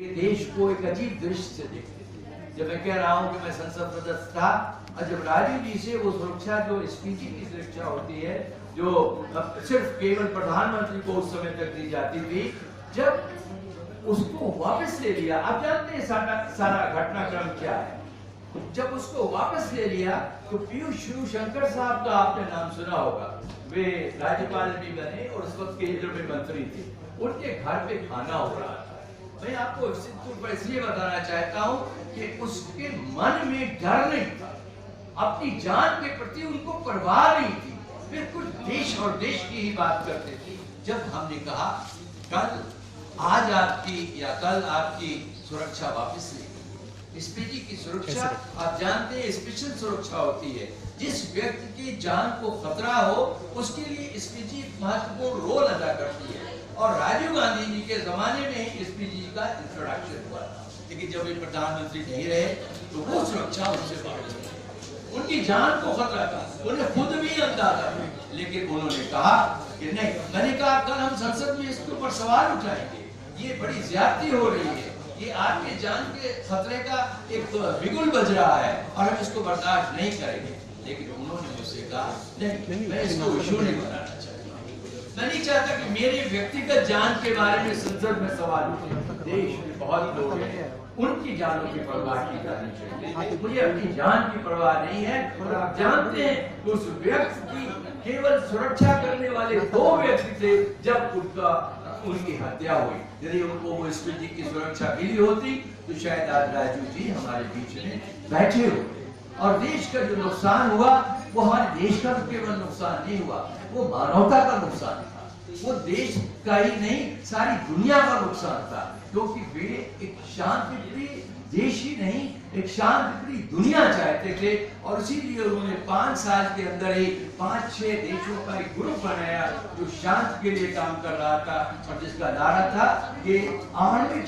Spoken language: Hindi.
कि देश को एक अजीब दृष्टि से देखते थे। जब मैं कह रहा हूं कि मैं संसद सदस्य था और जब राजीव जी से वो सुरक्षा जो एसपीजी की सुरक्षा होती है, जो सिर्फ केवल प्रधानमंत्री को उस समय तक दी जाती थी, जब उसको वापस ले लिया, आप जानते हैं सारा घटनाक्रम क्या है। जब उसको वापस ले लिया तो पीयूष शिवशंकर साहब का आपने नाम सुना होगा, वे राज्यपाल भी बने और उस वक्त केंद्र में मंत्री थे। उनके घर पे खाना हो रहा था। मैं आपको इसलिए बताना चाहता हूं कि उसके मन में डर नहीं था, अपनी जान के प्रति उनको परवाह नहीं थी, वे कुछ देश और देश की ही बात करते थे। जब हमने कहा आज आपकी या कल आपकी सुरक्षा वापस ले, एसपीजी की सुरक्षा आप जानते हैं स्पेशल सुरक्षा होती है। जिस व्यक्ति की जान को खतरा हो उसके लिए एसपीजी महत्वपूर्ण रोल अदा करती है और राजीव गांधी जी के जमाने में ही एसपीजी का इंट्रोडक्शन हुआ था। लेकिन जब वे प्रधानमंत्री नहीं रहे तो वो सुरक्षा उनसे बाहर हो गई। उनकी जान को खतरा था, उन्हें खुद भी अंदाजा था, लेकिन उन्होंने कहा कि नहीं। मैंने कहा कल हम संसद में इसके ऊपर सवाल उठाएंगे, ये बड़ी ज्यादती हो रही है, ये आपके जान के खतरे का एक बिगुल बज रहा है और हम इसको बर्दाश्त नहीं करेंगे। लेकिन उन्होंने मुझसे कहा नहीं, मैं इसको इशू नहीं बनाना चाहता, मैं नहीं चाहता कि मेरे व्यक्तिगत जान के बारे में संसद में सवाल उठे। देश में बहुत लोग हैं, उनकी जानों की परवाह की जानी चाहिए, मुझे अपनी जान की परवाह नहीं है। और आप जानते हैं उस व्यक्ति की केवल सुरक्षा करने वाले 2 व्यक्ति थे जब उनकी हत्या हुई। यदि उनको वो एसपीजी की सुरक्षा मिली होती तो शायद आज राजू जी हमारे बीच में बैठे होते। और देश का जो नुकसान हुआ वो हमारे देश का केवल नुकसान नहीं हुआ, वो मानवता का नुकसान था, वो देश का ही नहीं सारी दुनिया का नुकसान था। क्योंकि वे एक शांतिप्रिय देश ही नहीं, एक शांतिप्रिय दुनिया चाहते थे और इसीलिए उन्होंने 5 साल के अंदर ही 5-6 देशों का एक ग्रुप बनाया जो शांति के लिए काम कर रहा था और जिसका नारा था कि आणविक